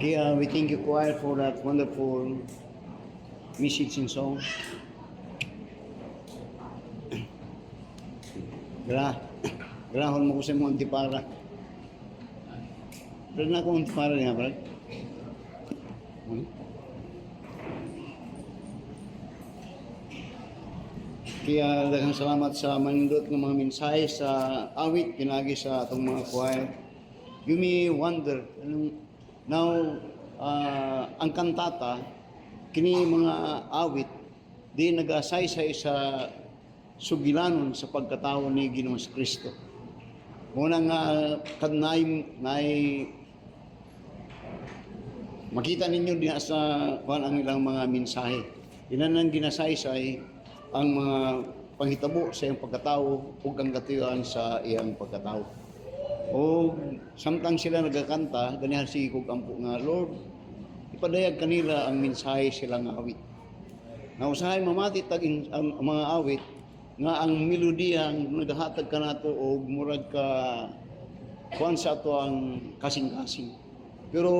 Kaya we thank you, choir, for that wonderful message and song. Grahon mo ko sa mga antipara. Pero na akong antipara niya, brad. Kaya daghang salamat sa manindot ng mga mensahe sa awit pinagi sa atong mga choir. You may wonder, now, ang kantata, kini mga awit, di nag-asaysay sa sugilanon sa pagkatao ni Ginoong Kristo. Muna nga, kadnay, makita ninyo din sa ang ilang mga mensahe. Ilan ang ginasaysay ang mga panghitabo sa iyang pagkatao ug ang katuyuan sa iyang pagkatao. O samtang sila nagakanta, ganihan si Kugampo nga, Lord, ipadayag kanila ang mensahe silang awit. Na usahay mamati taging ang mga awit nga ang melodiya nagahatag ka nato og murag ka kuan sa ato ang kasing-kasing. Pero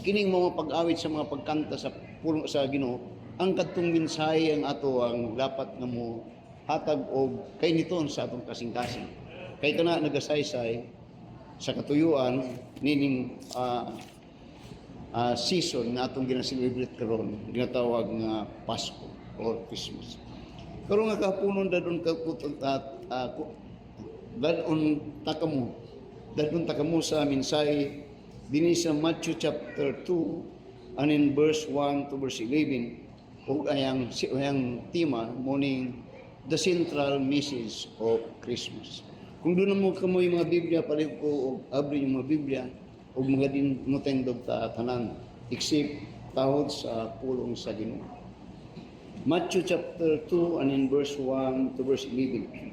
kining mga pag-awit sa mga pagkanta sa pulong sa Ginoo, ang kadtong mensahe ang ato ang dapat nga mo hatag og kay niton sa atong kasing-kasing. Kay kana nagasaysay sa katuyuan nining season na atong ginaselebrate karon, ginatawag nga Pasko or Christmas. Karon nga kapunon dadon takamo sa mensahe dinhi sa Matthew chapter 2 and in verse 1 to verse 11 ug ayang tema morning the central message of Christmas. Kung doon mo kamoy mga Biblia, pareho ko o abri yung mga Biblia, o mga din mo tendog ta tanan, except tahod sa pulong sa Ginoo. Matthew chapter 2 and in verse 1 to verse 11.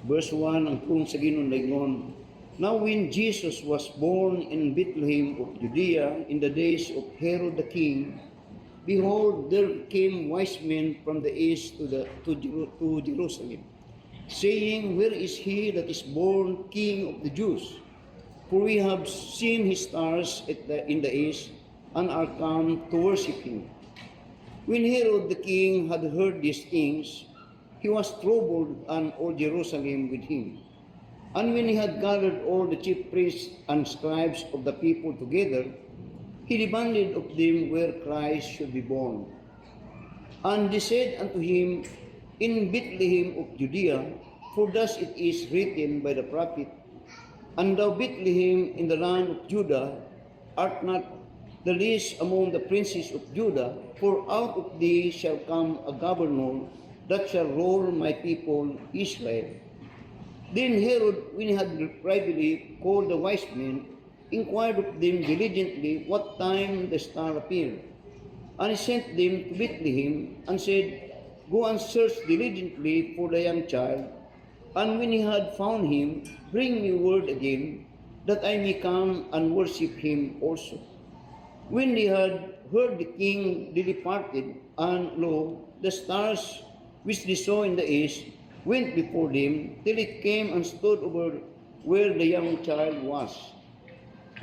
Verse 1, ang pulong sa Ginoo naingon, Now when Jesus was born in Bethlehem of Judea in the days of Herod the king, behold, there came wise men from the east to Jerusalem, saying, Where is he that is born King of the Jews? For we have seen his stars in the east, and are come to worship him. When Herod the king had heard these things, he was troubled, and all Jerusalem with him. And when he had gathered all the chief priests and scribes of the people together, he demanded of them where Christ should be born. And they said unto him, In Bethlehem of Judea, for thus it is written by the prophet, And thou Bethlehem in the land of Judah, art not the least among the princes of Judah, for out of thee shall come a governor that shall rule my people Israel. Then Herod, when he had privately called the wise men, inquired of them diligently what time the star appeared. And he sent them to Bethlehem, and said, Go and search diligently for the young child, and when he had found him, bring me word again, that I may come and worship him also. When they had heard the king, they departed, and lo, the stars which they saw in the east went before them, till it came and stood over where the young child was.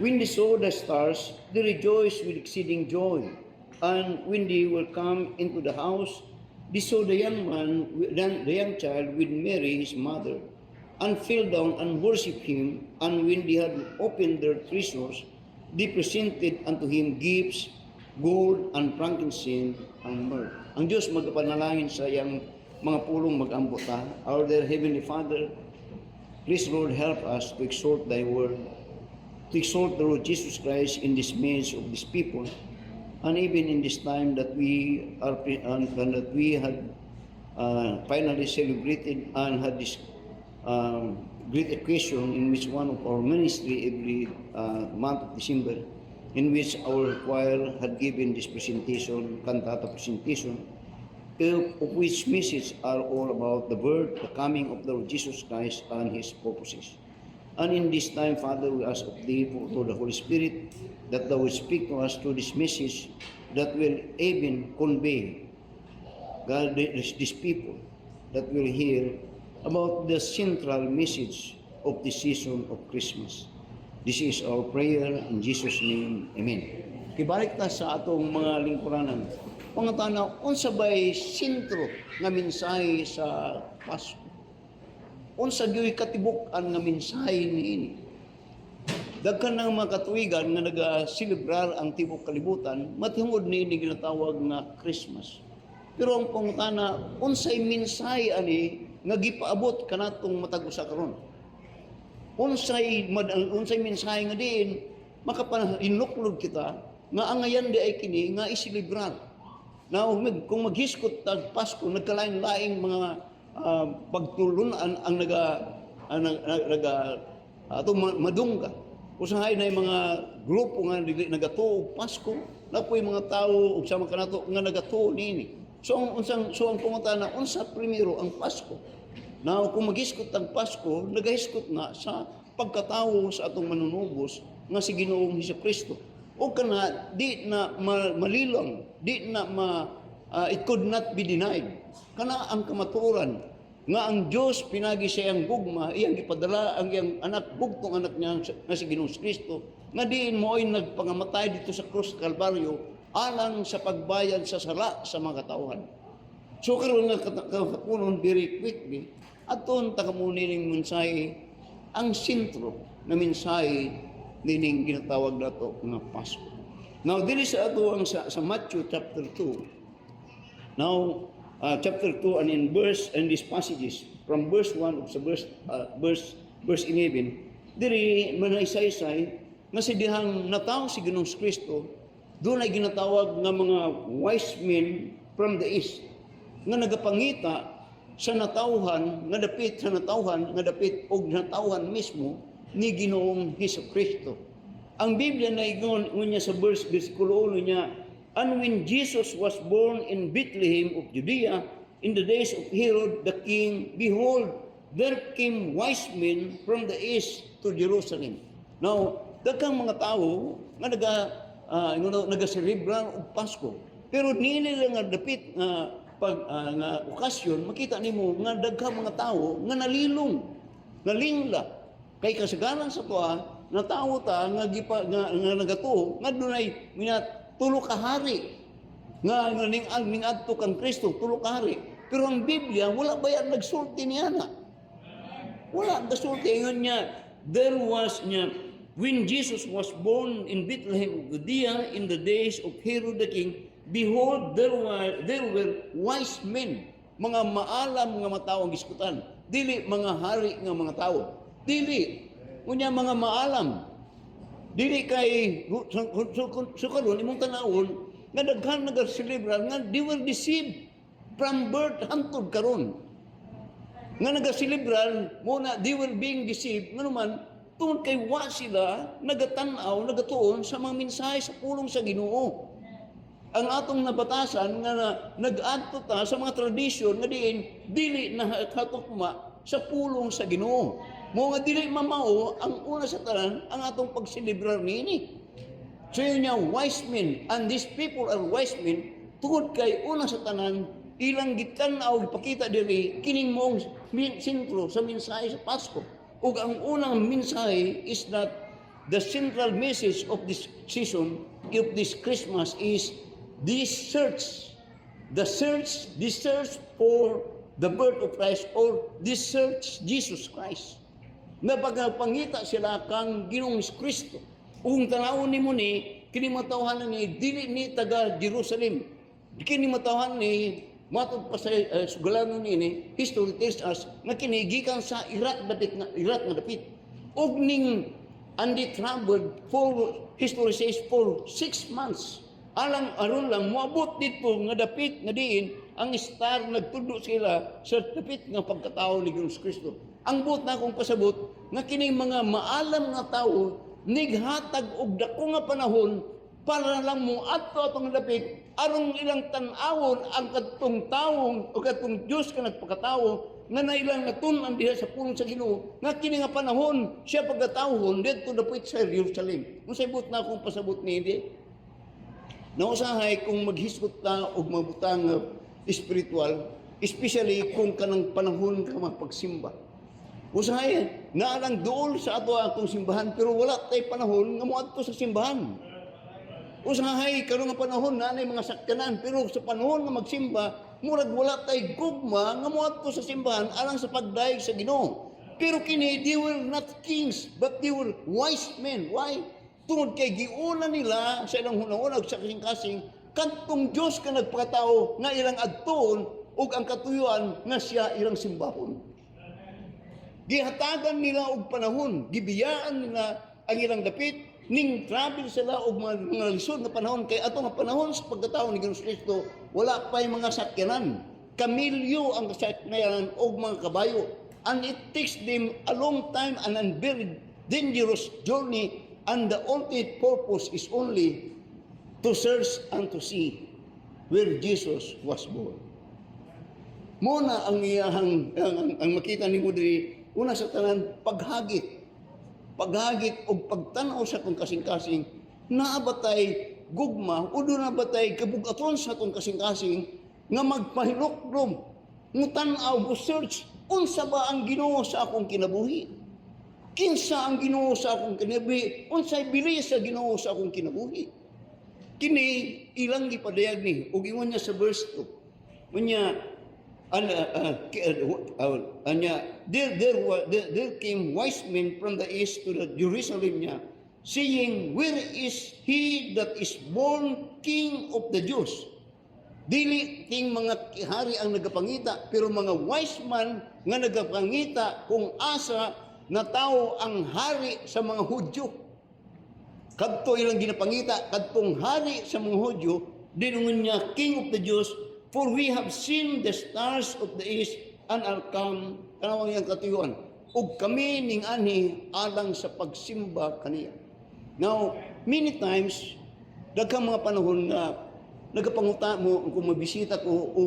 When they saw the stars, they rejoiced with exceeding joy. And when they were come into the house, they saw the young child with Mary his mother, and fell down and worshipped him. And when they had opened their treasures, they presented unto him gifts, gold, and frankincense, and myrrh. Ang Diyos magpanalangin sa iyang mga pulong mag-ambot ta. Our dear Heavenly Father, please Lord help us to exhort Thy word, to exhort the Lord Jesus Christ in this midst of these people, and even in this time that we are that we had finally celebrated and had this great occasion in which one of our ministry every month of December, in which our choir had given this presentation, cantata presentation, of which message are all about the birth, the coming of the Lord Jesus Christ and His purposes. And in this time, Father, we ask of Thee, for the Holy Spirit, that Thou will speak to us through this message that will even convey, God, these people that will hear about the central message of the season of Christmas. This is our prayer in Jesus' name. Amen. Kibalik ta sa atong mga lingkuranan. Pangatana, unsa bay sentro nga mensahe sa Pasko? Unsa gyud katibuk-an nga mensahe niini? Daghan ng mga katuigan nga naga-celebrar ang tibok kalibutan, matungod niini ginatawag nga Christmas. Pero ang pangutana, unsay mensahe ani nga gipaabot kanatong matag usa karon? Unsay mensahe nga diin makapahinuklod kita nga angayan di ay kini nga isilibrar. Now, kung maghiskot tag Pasko, nagkalain-laing mga pagtulunan ang madungga. Usahay na yung mga grupo nga nagatuo Pasko, na po yung mga tao ug sama kanato nga nagatuo niini. So ang pangutana, unsa primero ang Pasko? Now, kung maghiskot ang Pasko, nagahiskot na sa pagkatawo sa atong manunubos nga si Ginoong Hesukristo. O kana di na malilang, di na it could not be denied. Kana ang kamatuoran nga ang Dios pinagi sa iyang gugma, iyang gipadala ang iyang anak, bugtong anak niya nga si Ginoong Kristo, nga diin mo ay nagpangamatay dito sa krus Kalbaryo alang sa pagbayad sa sala sa mga katauhan. So karon nga kapunon very quickly, aton takamunining mensahe ang sentro na mensahe nining ginatawag nato nga Pasko. Now dili sa ato ang sa Matthew chapter 2. Now chapter 2 and in these passages from verse 1 up sa verse 11, diri manaysay-say nga si dihang natawo si Ginoong Kristo, doon ay ginatawag nga mga wise men from the east nga nagapangita sa natawhan nga dapit og natawhan mismo ni Ginoong Hesukristo. Ang Biblia na ingon niya sa versikulo 1 niya, and when Jesus was born in Bethlehem of Judea in the days of Herod the king, behold, there came wise men from the east to Jerusalem. Now, daghang mga tao nga nagaselebrar og Pasko. Pero nili lang nga dapit nga nga okasyon, makita nimo nga daghang mga tao nga nalingla. Kay kasagaran sa tuwa, natawo ta nga nagatuo nga dunay tulo ka hari nga ning-adto kang Kristo, tulo ka hari. Pero ang Biblia wala ba yan nagsulti niya na? Wala nagsulti ngon niya. There was niya when Jesus was born in Bethlehem of Judea in the days of Herod the king, behold, there were wise men, mga maalam nga mga tao ang giskutan. Dili mga hari nga mga tao. Dili unya mga maalam. Dili kay sukaron imong tanawon nga daghan nagaselebrar nga they were deceived from birth hangtod karon. Nga nagaselebrar mo na they were being deceived nganuman tungod kay wa sila nagatan-aw nagatuon sa mga mensahe sa pulong sa Ginoo. Ang atong nabatasan nga nag-adto ta sa mga tradisyon nga diin dili na katugma sa pulong sa Ginoo. Mo nga dili mamao ang una sa tanan ang atong pagselebrar niini. So yun niya, wise men, and these people are wise men, tungod kay una sa tanan ilang gitanaw ipakita diri kining moong sentro sa mensahe sa Pasko. Ug ang unang mensahe is that the central message of this season, of this Christmas, is this search for the birth of Christ, or this search Jesus Christ. Na pagpangita sila kang Ginoong Kristo. Kung tanawon nimo ni kini matawhan ni dili ni taga Jerusalem. Kini matawhan ni matod pa sa sugalanon ni history tells us nga kini gikan sa Iraq nga dapit. Og ning andi traveled for history says for 6 months. Alang aron lang moabot dito nga dapit nga diin ang star nagtudo sila sa dapit nga pagkatao ni Ginoong Kristo. Ang buot na akong pasabot nga kining mga maalam nga tao nighatag og dako nga panahon para lang mo adto atong dapit aron ilang tan-awon ang kadtong tawo o kadtong Dios nga nagpakatawo nga nailang natun-an diha sa pulong sa Ginoo nga kini nga panahon siya pagkatawon didto dapit sa Jerusalem. Unsay buot na akong pasabot ni di nausahay kung maghisgot ta og mabutang espiritual, especially kung kanang panahon ka magpagsimba. Usahay, naalang dool sa ato atong simbahan, pero wala tay panahon nga moadto sa simbahan. Usahay, karon nga panahon na mga sakyanan, pero sa panahon nga magsimba, murag wala tay gugma nga moadto sa simbahan alang sa pagdaig sa Ginoo. Pero kini, they were not kings, but they were wise men. Why? Tungod kay giuna nila sa ilang hunahunag sa kasing-kasing, kantong Diyos ka nagpakatao nga ilang adtoon ug ang katuyuan nga siya ilang simbahon. Gihatagan nila og panahon, gibiyaan nila ang ilang dapit, ning travel sila og mga lisod na panahon, kay ato nga panahon sa pagkatao ni Ginoong Kristo, wala pa'y mga sakyanan. Kamilyo ang sakyanan og mga kabayo. And it takes them a long time and a very dangerous journey, and the ultimate purpose is only to search and to see where Jesus was born. Muna ang iyahang ang makita ni Mudri, una sa tanan paghagit o pagtanaw sa itong kasing-kasing, naabatay gugma o doon nabatay kabugaton sa itong kasing-kasing nga magpahiloklom, ngutanaw mo search, unsa ba ang Ginoo sa akong kinabuhi? Kinsa ang Ginoo sa akong kinabuhi? Unsay bilis sa Ginoo sa akong kinabuhi? Kini ilang gipadayag ni ug ingon niya sa verse 2. Unya there came wise men from the east to the Jerusalem niya, saying, where is he that is born King of the Jews? Dili ting mga hari ang nagapangita, pero mga wise man nga nagapangita kung asa na tao ang hari sa mga Hudyo. Kadto ilang ginapangita, kadtong hari sa mga Hudyo, dinungon niya, King of the Jews, for we have seen the stars of the east and are come, kanawang iyang katuyuan, ug kami ning ani alang sa pagsimba kaniya. Now, many times, daghang mga panahon na nagapanguta mo, kung mabisita ko o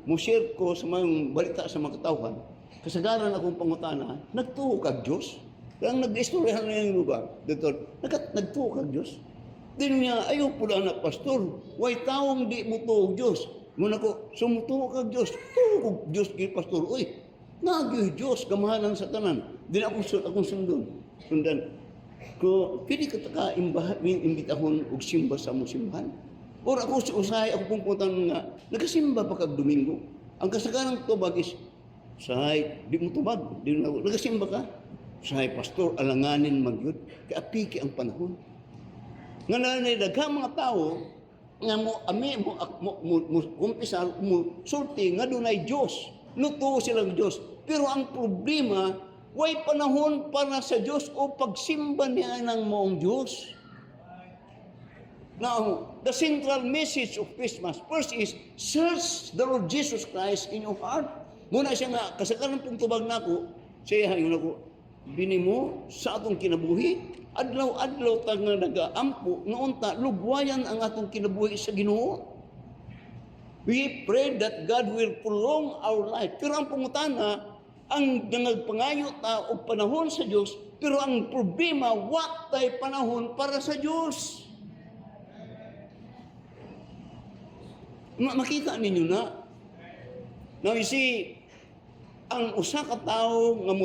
mo share ko sa mga balita sa mga katawhan, kasagaran akong pangutana, nagtuho kag Diyos. Kaya nag-istoryahan na yung lugar, Dr. Nagtuho kag Diyos. Di niya, ayaw po na pastor, way taong di mo tuho Diyos. Muna ko, sumutuho kag Diyos, tuho kag Diyos kay pastor, uy, nagyo Diyos, kamahalan sa tanan. Di na akong sundan. Ko, pwede ka imbitahon og simba sa mong simbahan. Or ako usahay, ako pungpuntan nga, nagasimba pa kag Domingo. Ang kasagaran tubag is, usahay, di mo tubag, di mo nagasimba ka. Usahay, pastor, alanganin magyud, kaya piki ang panahon. Nga nanay mga tao, nga mo kumpisar, mo sulti, nga dunay Diyos. Nutuo silang Diyos. Pero ang problema, way panahon para sa Diyos o pagsimba niya ng moong Diyos. Now, the central message of Christmas first is, search the Lord Jesus Christ in your heart. Muna siya nga, kasagaran pong tubag na ako, siya hayon ako, bini mo sa atong kinabuhi, adlaw-adlaw tag nga nagaampo, nga unta, lugwayan ang atong kinabuhi sa Ginoo. We pray that God will prolong our life. Pero ang pangutana, ang nagpangayo ta og panahon sa Dios, pero ang problema, wa tay panahon para sa Dios. Makita ninyo na. Now you see, ang usa ka tawo nga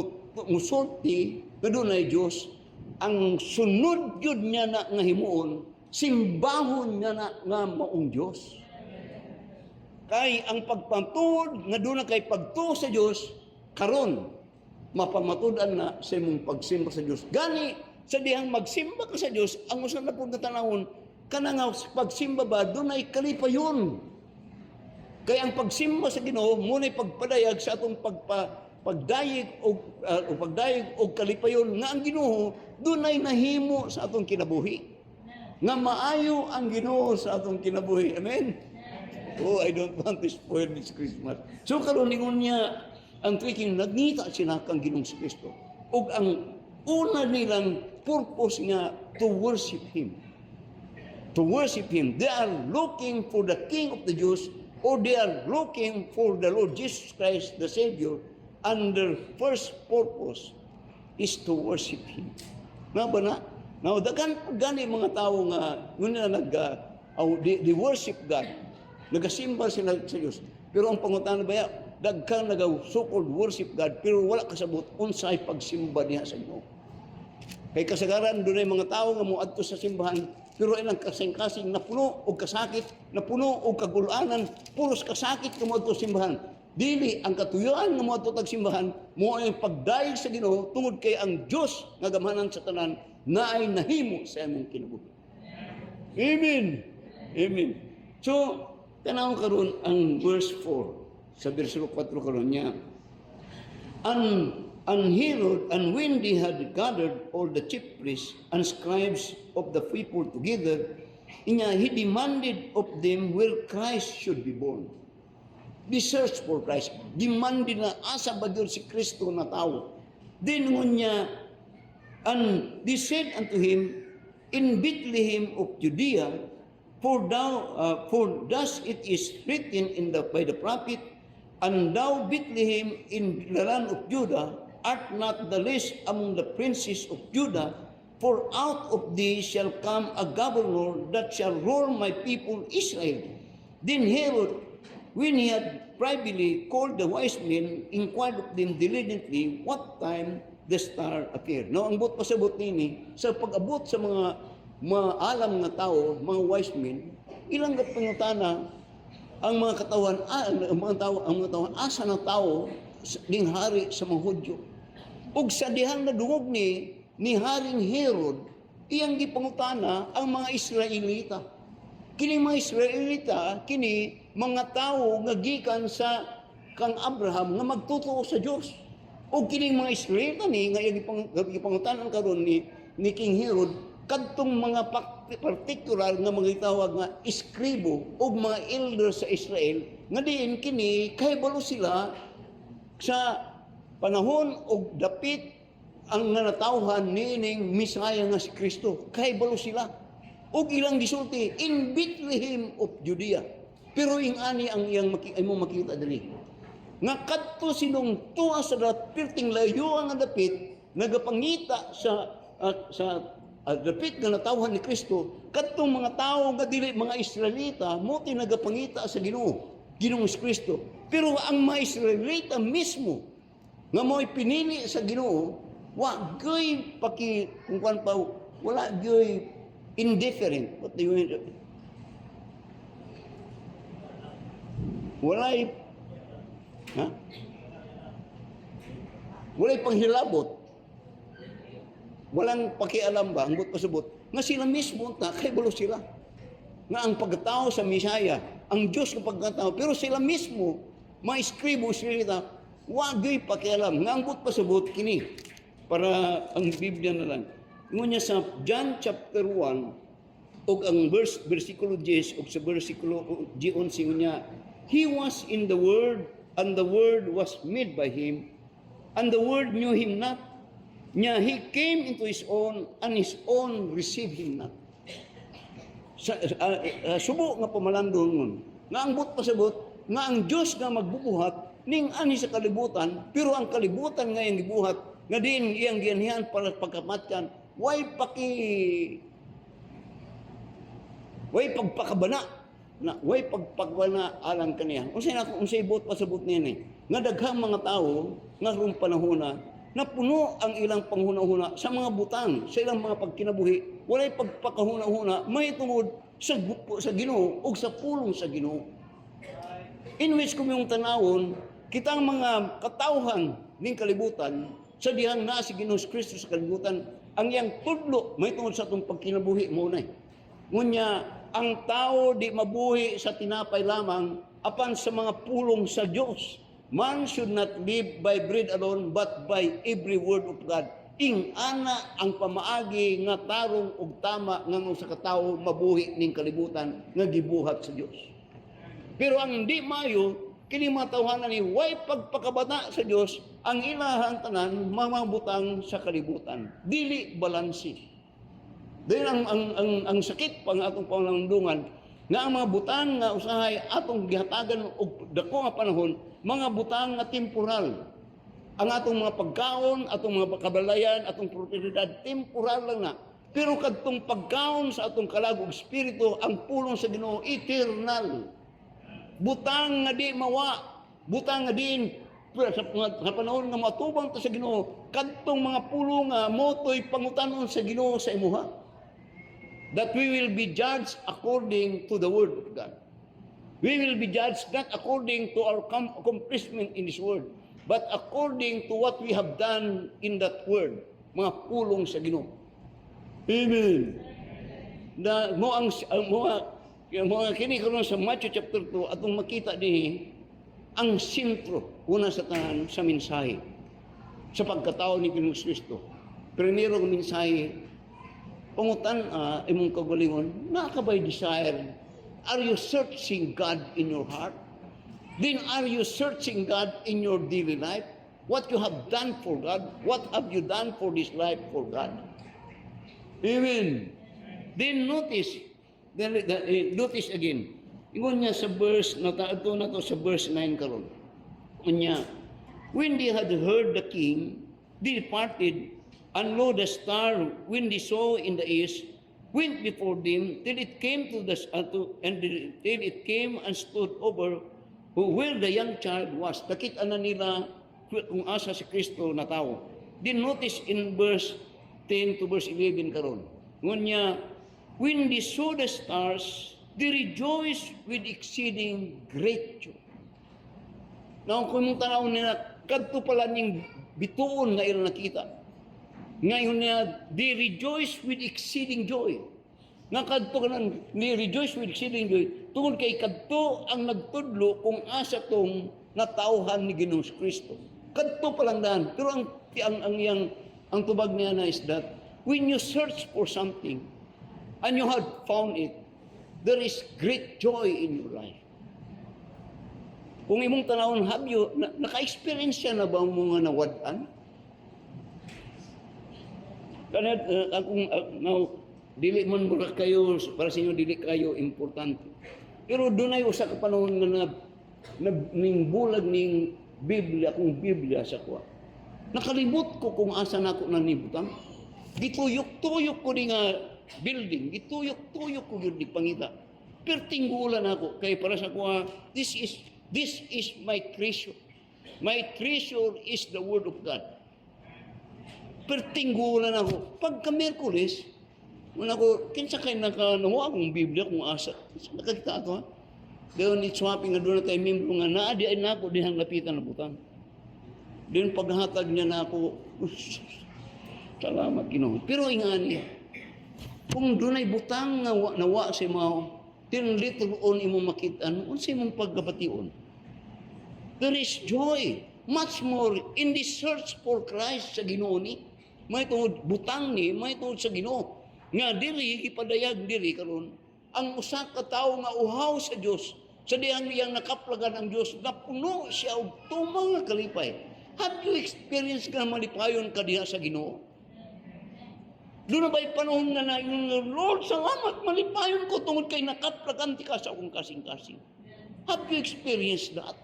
musulti nga dunay Dios, ang sunod gyud niya na nga himuon, simbahon niya na nga maong Dios. Kay ang pagpatuod nga doon kay pagtuo sa Dios, karon mapamatudan na sa imong pagsimba sa Dios. Gani sa dihang magsimba ka sa Dios, ang usa na pud tanawon kanang pagsimba ba dunay kalipayon. Kaya ang pagsimba sa Ginoo munay pagpadayag sa atong pagdayeg og kalipayon nga ang Ginoo dunay nahimo sa atong kinabuhi. Nga maayo ang Ginoo sa atong kinabuhi. Amen. Oh, I don't want to spoil this Christmas. So karon ningon niya ang tweaking, nagngita sila kang Ginoong Kristo. Ug ang una nilang purpose nga to worship Him. To worship Him. They are looking for the King of the Jews, or they are looking for the Lord Jesus Christ, the Savior, and their first purpose is to worship Him. Nga ba na? Now, dagan gani mga tao nga, they worship God. Nagasimba sila sa Diyos. Pero ang pangutana ba, dagkang nagaw-so-called worship God, pero wala kasabot unsay pagsimba niya sa Ginoo. Kay kasagaran doon ay mga tao nga moadto sa simbahan, pero ilang kasing-kasing napuno og kasakit, napuno og kagulanan, puros kasakit nga moadto sa simbahan. Dili ang katuyuan nga moadto tag simbahan mo ay pagdayeg sa Ginoo tungod kay ang Dios nga gamhanan sa tanan naay nahimo sa among kinabuhi. Amen. Amen. So, tanaw karon ang verse 4 sa bersikulo 4 karon niya. And Herod, and when they had gathered all the chief priests and scribes of the people together, he demanded of them where Christ should be born. They searched for Christ. Demanded na asa ba yun si Kristo na tao. Then niya, and they said unto him, in Bethlehem of Judea, for thus it is written by the prophet, and thou Bethlehem in the land of Judah art not the least among the princes of Judah, for out of thee shall come a governor that shall rule my people Israel. Then Herod, when he had privately called the wise men, inquired of them diligently what time the star appeared. Now, ang pasabot nini, sa pag-abot sa mga alam nga tao, mga wise men, ilang pangutana ang mga katawan, ang mga tao, asa na tao ning hari sa mga Hudyo. Ug sa dihang nadungog ni Haring Herod, iyang gipangutana ang mga Israelita. Kini mga Israelita, kini mga tao nga gikan sa kang Abraham nga magtotoo sa Dios. Ug kini mga Israelita ni nga gipangutanan karon ni King Herod kadtong mga particular nga mga tawag nga iskribo ug mga elder sa Israel nga diin kini kahibalo sila sa panahon og dapit ang natawhan nining Misaya nga si Kristo. Kahibalo sila. Og ilang gisulti in Bethlehem of Judea. Pero ingani ang iyang mo makita diri. Nga kadto sinong tuwa sa dapirting layo nga dapit nagapangita sa dapit nga natawhan ni Kristo, kadtong mga tao nga dili mga Israelita mo nagapangita sa Ginoong Kristo. Pero ang mga Israelita mismo nga mo'y pinili sa Ginoo, wa gay kung kan pa, wala gay indifferent. What do you mean? Walay panghilabot. Walang pakialam ba, ang pasabot, nga sila mismo, kahibalo sila. Nga ang pagkatao sa Misaya, ang Diyos ng pagkatao, pero sila mismo, mga iskribo sila, wagay pakialam. Nga ang pasabot, kini, para ang Biblia na lang. Ngunya sa John chapter 1, o ang versikulo 10, o sa versikulo 11 niya, He was in the Word, and the Word was made by Him, and the Word knew Him not. Nya, He came into His own, and His own received Him not. Subo nga pamalandon nga ang pasabot, nga ang Diyos nga magbubuhat, ning ani sa kalibutan, pero ang kalibutan nga yung gibuhat, nga din iyang gianhian para pagkamatyan, way pagpakabana, way pagpakabana alang kaniya. Unsay bot pasabot niya ni, nga daghang mga tao, nga rum panahona, napuno ang ilang panghuna-huna sa mga butang, sa ilang mga pagkinabuhi, walay pagpakahuna-huna, may tungod sa Ginoo o sa pulong sa Ginoo. In which kung yung tanawon, kitang mga katawhan ning kalibutan, sa dihang na si Ginoong Kristo sa kalibutan, ang iyang tudlo, may tungod sa itong pagkinabuhi mo na. Ngunya, ang tao di mabuhi sa tinapay lamang, apan sa mga pulong sa Diyos. Man should not live by bread alone, but by every word of God. Ing ana ang pamaagi nga tarong og tama nga sa katao mabuhi ning kalibutan nga gibuhat sa Dios. Pero ang hindi mayo kini matawhanan ni way pagpakabata sa Dios ang ilahang tanan mamabutang sa kalibutan. Dili balansi. Dahil ang sakit pang atong pangalangdungan nga ang mga butang nga usahay atong gihatagan og dako nga panahon, mga butang nga temporal. Ang atong mga pagkaon, atong mga kabalayan, atong propiedad, temporal lang na. Pero kadtong pagkaon sa atong kalagog espiritu, ang pulong sa Ginoo eternal. Butang nga di mawa, butang nga din sa panahon nga matubang ta sa Ginoo, kadtong mga pulo nga motoy pangutanon sa Ginoo sa imuha. That we will be judged according to the word of God. We will be judged not according to our accomplishment in this word, but according to what we have done in that word, mga pulong sa Ginoo. Amen. Na mo ang mga kini karon sa Matthew chapter 2 atong makita dinhi ang sentro una sa tanan sa mensahe sa pagkatao ni Ginoong Kristo. Primero ang mensahe pangutan imong kagalingon, na ka ba'y desire? Are you searching God in your heart? Then are you searching God in your daily life? What you have done for God? What have you done for this life for God? Amen. Then notice again. Ingon niya sa verse, nataadto na to sa verse 9 karon. Unya, when they had heard the king, they departed, and lo, the star, when they saw in the east, went before them till it came till it came and stood over where the young child was. Nakita na nila kung asa si Kristo na tao. Then notice in verse 10 to verse 11 karon. Ngun niya, when they saw the stars, they rejoiced with exceeding great joy. Now, kung mong tanaw nila, kadto pala ning bituon nga ilang nakita. Ngayon niya, they rejoiced with exceeding joy. Nga kadto ka nang, they rejoiced with exceeding joy. Tungkol kay kadto ang nagtudlo kung asa tong natauhan ni Ginoong Kristo. Kadto pa lang daan. Pero ang tubag niya na is that, when you search for something, and you have found it, there is great joy in your life. Kung imong tanawon, have you, naka-experience na ba mo nga nawad-an? Kaya dili man mura kayo, para sa inyo dili kayo importante. Pero doon ay usa ka panahon nga ning bulag ning Biblia, kung Biblia sa kuha. Nakalimot ko kung asa na ako nanibutang. Gituyok-tuyok ko ni nga building, gituyok-tuyok ko yun ni pangita. Pero tinggulan ako, kay para sa kuha, this is my treasure. My treasure is the word of God. Pero tinggulan ako. Pagka Merkulis, muna ko, kinsa kayo nakanawa akong Biblia kung asa. Nakakita ako ha. Doon swapping nga doon na tayo membro nga naadiin na ako dihang lapitan na butang. Doon paghatag niya na ako, salamat Ginoo. Pero ingani, kung doon ay butang nga nawa si mao, then later on imo makitaan, unsay mong pagkabation. There is joy, much more in the search for Christ sa Ginoo ni. May tungod butang ni, may tungod sa Ginoo. Nga diri ipadayag diri karon ang usa ka tawo nga uhaw sa Dios, sa dihang iyang nakaplagan ang Dios, napuno siya og tumang nga kalipay. Have you experienced nga malipayon ka diha sa Ginoo? Doon na ba'y panahon nga na yung Lord, salamat, malipayon ko tungod kay nakaplagan ti ka sa akong kasing-kasing. Have you experienced that?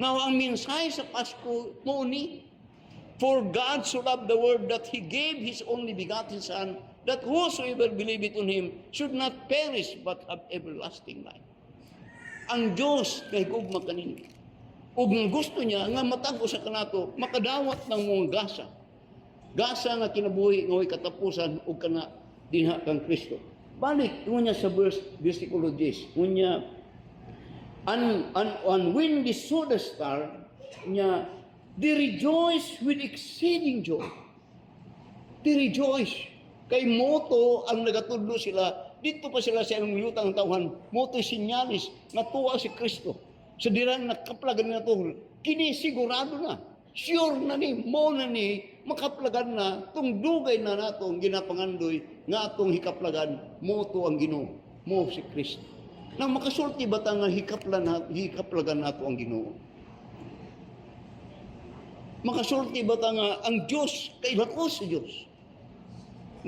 Now, ang mensahe sa Pasko mo ni, for God so loved the world that He gave His only begotten Son, that whosoever believeth on Him should not perish but have everlasting life. Ang Diyos kay gugma kanino. Ug gusto niya nga matagpo sa kanato, makadawat ng mga gasa. Gasa nga kinabuhi nga katapusan ug kana dinha kang Kristo. Balik ngunya sa versikulo 10. Ngunya and when they saw the star, nya they rejoiced with exceeding joy. They rejoice. Kay moto ang nagatudlo sila. Dito pa sila sa ilang lutang tawhan. Moto sinyalis na tuwa si Kristo. Sa dirang nakaplagan na to. Kini sigurado na. Sure na ni, mo na ni, makaplagan na, itong dugay na nato ang ginapangandoy, nga atong hikaplagan, moto ang Ginoo, mo si Kristo. Na makasulti ba ta nga hikaplagan nato ang Ginoo? Makasulti ba ta nga ang Diyos, kailako sa Diyos?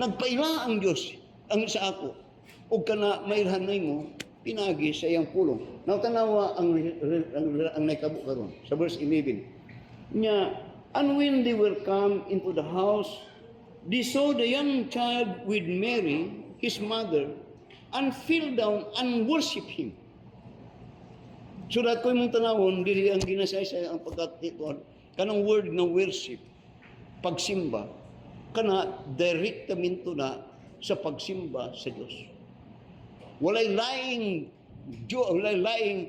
Nagpaila ang Diyos, ang sa ako, o kana mailhanay mo, pinagi sa iyang pulong. Nautanawa ang naikabo karon sa verse 11. Nya, and when they were come into the house, they saw the young child with Mary, his mother, and fell down and worshiped him. So that ko mong tanawon, dili ang ginasay-say ang pagkatituan, kanang word ng worship, pagsimba, kana direktamento na sa pagsimba sa Dios. Walay laing walay laing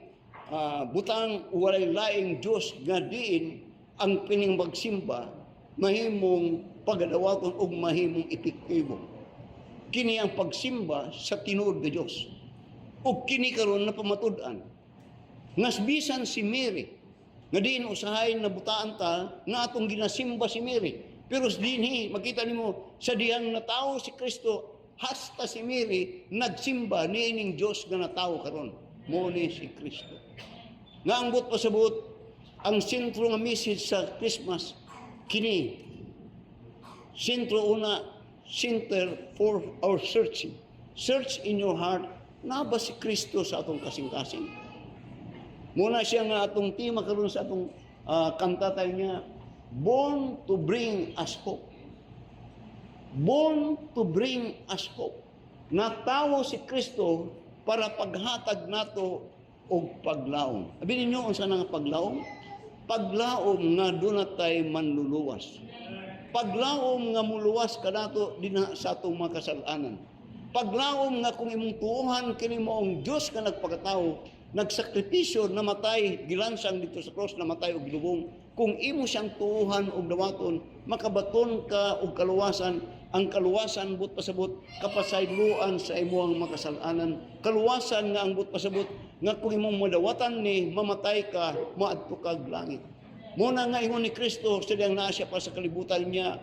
butang, walay laing Dios nga diin ang pining magsimba mahimong pagadawaton og mahimong epektibo. Kini ang pagsimba sa tinuod nga Dios. O kini karon na pamatud-an. Ngas bisan si Mary, nga diin usahay na butaan ta nga atong ginasimba si Mary. Pero dinhi makita nimo sa diyang natawo si Kristo, hasta si Mary nagsimba niining Dios nga natawo karon. Mao ni si Kristo. Nga ambot pasabot ang sentro nga message sa Christmas kini. Sentro una, center for our searching. Search in your heart, na ba si Kristo sa atong kasing-kasing? Muna siya nga atong tema karon sa atong kanta tayo niya, born to bring us hope. Born to bring us hope. Natawo si Kristo para paghatag nato og paglaom. Abi ninyo unsa nga paglaom? Paglaom nga dunay manluluwas. Paglaom nga muluwas kanato dinha sa atong mga kasalanan. Paglaom nga kung imong tuohan kini moong Dios nga nagpakatao, nagsakripisyo, namatay, gilansang dito sa cross, namatay og lubong. Kung imo siyang tuohan og dawaton, makabaton ka og kaluwasan. Ang kaluwasan but pasabot kapasayloan sa imong makasalanan. Kaluwasan nga ang but pasabot nga kung imong madawatan ni mamatay ka, maadto kag langit. Muna nga ingon ni Kristo sadang naa siya pa sa kalibutan niya.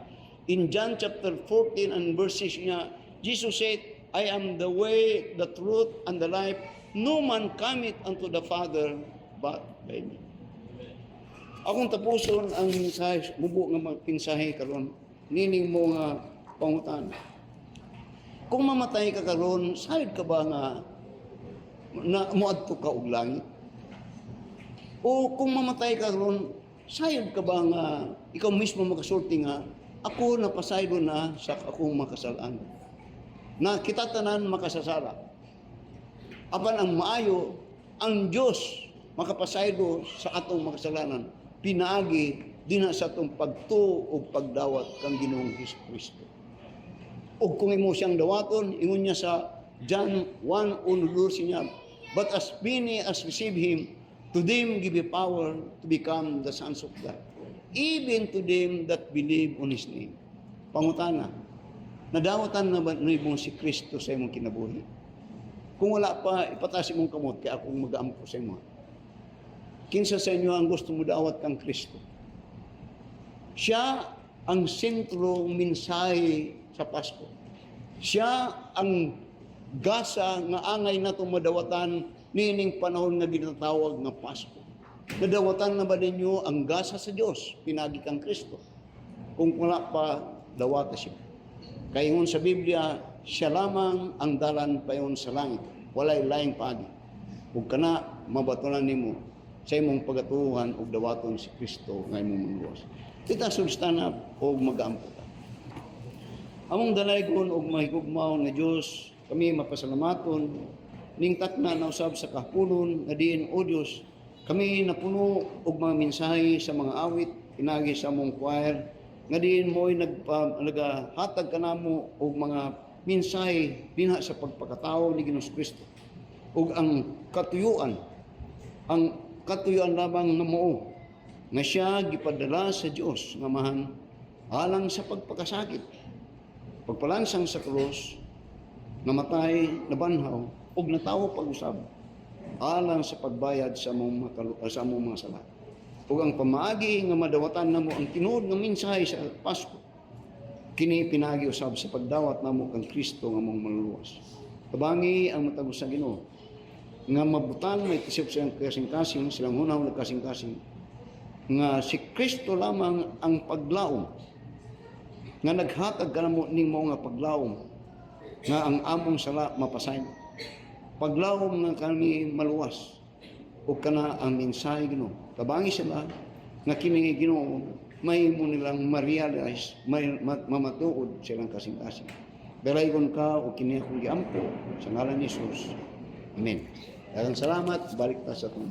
In John chapter 14 and verses niya, Jesus said, I am the way, the truth, and the life. No man cometh unto the Father but by me. Akong tapuson ang mensahe, mubo nga pinsahe karon, nining mo nga pangutan. Kung mamatay ka karon, sayod ka ba nga na muadto ka og langit? O kung mamatay ka karon, sayod ka ba nga ikaw mismo makasulti nga ako napasaydo na sa akong makasalanan? Na kita tanan makasasala. Apan ang maayo, ang Dios makapasaydo sa atong makasalanan, pinaagi dinha sa atong pagtuo o pagdawat kang Ginoong Hesukristo. O kung imo siyang dawaton, ingon niya sa John 1:1 niya, but as many as receive Him, to them give He power to become the sons of God, even to them that believe on His name. Pangutana, nadawatan na ba nimo si Kristo sa imong kinabuhi? Kung wala pa, ipatas imong kamot, kaya akong mag-aampo sa imo. Kinsa sa inyo ang gusto mo dawat kang Kristo? Siya ang sentro mensahe sa Pasko. Siya ang gasa nga angay na madawatan nining panahon nga ginatawag nga Pasko. Nadawatan na ba ninyo ang gasa sa Dios, pinagi kang Kristo? Kung wala pa, dawata siya. Kaya ngon sa Biblia, siya lamang ang dalan payon sa langit. Walay laing pagi. Ug kana mabatunan nimo sa imong pagatuhan ug dawaton si Kristo nga imong manluwas. Kita sulstana og mag-ampo ta. Among dalaygon og mahigugmaw nga Dios, kami mapasalamaton ning takna na usab sa kahulon nga diin o Dios, kami napuno og mga mensahe sa mga awit pinagi sa among choir nga diin mo'y nagahatag kanamo og mga mensahe dinha sa pagpakatao ni Ginoong Kristo ug ang katuyuan lamang na mao nga siya gipadala sa Dios nga mahan alang sa pagpakasakit, pagpalansang sa krus, namatay, nabanhaw ug natawo pag-usab alang sa pagbayad sa among mga sala. Ug ang pamaagi nga madawatan namo ang tinuod nga mensahe sa Pasko, kini pinagi usab sa pagdawat namo kang Kristo nga mong manluwas. Kabangi ang matagos sa Ginoo nga mabutang may tisip siyang kasing-kasing, silang hunaw na kasing-kasing, nga si Kristo lamang ang paglaom, nga naghatag ka namo ning mao nga paglaom, nga ang among sala mapasay. Paglaom nga kami maluwas, o kana ang mensahe Ginoo. Kabangi sila nga kini Ginoo may mo nilang ma-realize, mamatuod silang kasing-kasing. Belaygon ka o kini akong giampo sa ngalan ni Jesus. Amen. Daghang salamat, balik ta sa atong